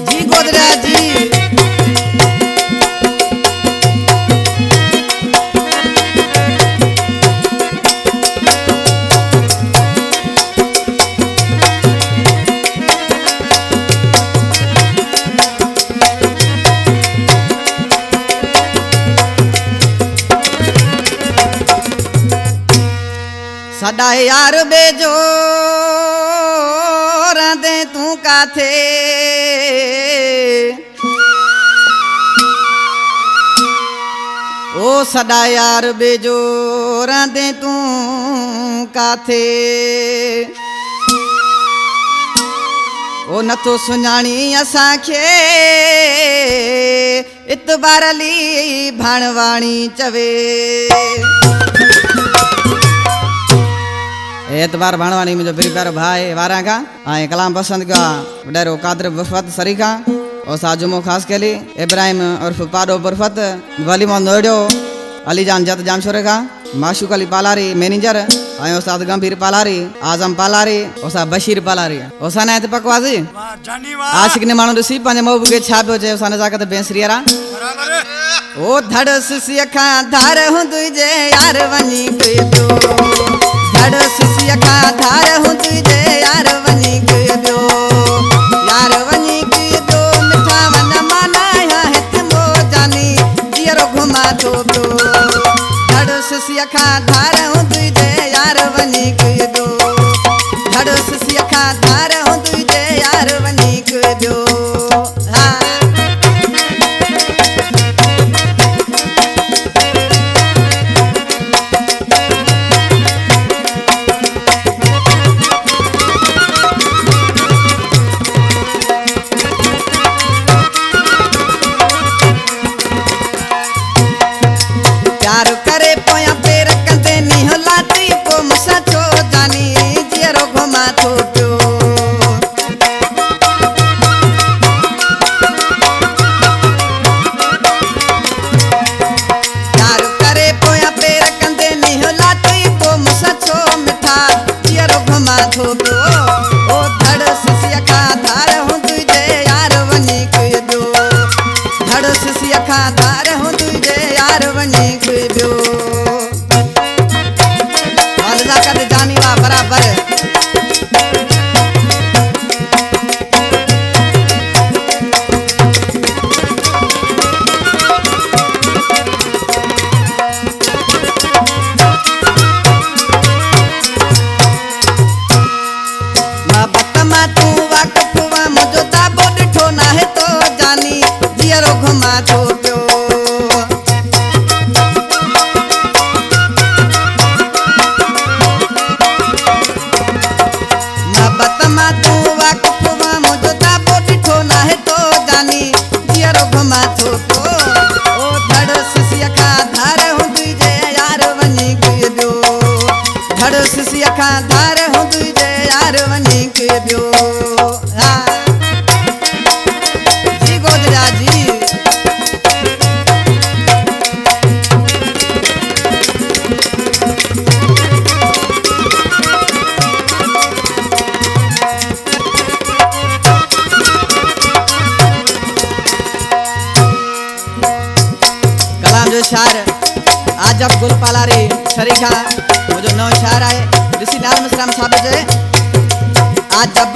जी गोदरा जी साडा यार बेजो रांदे तू काथे ओ साडा यार बेजो रांदे तू काथे ओ नथो सुञाणी असांखे इतबार अली भाणवाणी चवे एतबार भाणवाणी मुझे प्यारे प्यारो भाई वारा का आए कलाम पसंद का वडेरो कादर बरफत सरीका और साजुमो खास के लिए इब्राहिम उर्फ पाडो बरफत वली मोहम्मद अली जान जत जामशोरे का माशूक अली पालारी मैनेजर आए उस्ताद गंभीर पालारी आजम पालारी ओसा बशीर पालारी ओसा ने ते पकवाजी आशिक ने मानो सी पंज मोब के छापो जे ओसा ने जाकत बेंसरियारा ओ धड़स सिखा धार हूं तुझे यार वनी के दो धड़स सिखा धार हूं तुझे यार वनी के दो यार वनी के दो मिठा वन मनाया है तुमो जानी जियरो घुमा दो धड़स सिखा धार हूं तुझे यार वनी के दो धड़स सिखा धार हूं तुझे यार वनी के दो प्यार करे पोया पेर कंदे नी हो लाती को मुसा छो जानी जियरो घुमा थो पियो प्यार करे पोया पेर कंदे नी हो लाती को मुसा छो मिठा जियरो घुमा थो पियो ओ धड़ सिसिया का धार हूं तुझे यार वनी के दो धड़ सिसिया का धार हूं तुझे यार वनी के दो कर जानी वा बराबर बतमा तू वाकफ वा मुझो दाबो डिठो ना है तो जानी जियरो घुमा थो पियो बतमा तू वाकफ वा मुझो दाबो डिठो ना है तो जानी जियरो घुमा थो तो ओ धड़ सिसिया का धार हूं तुझे यार वनी के दो धड़ सिसिया का धार हूं तुझे यार वनी के दो जी गोदरा जी जो शार आज जब गुल पाला रे शरीखा वो जो नौ शार आए ऋषि लाल मिश्रा साहब जे आज जब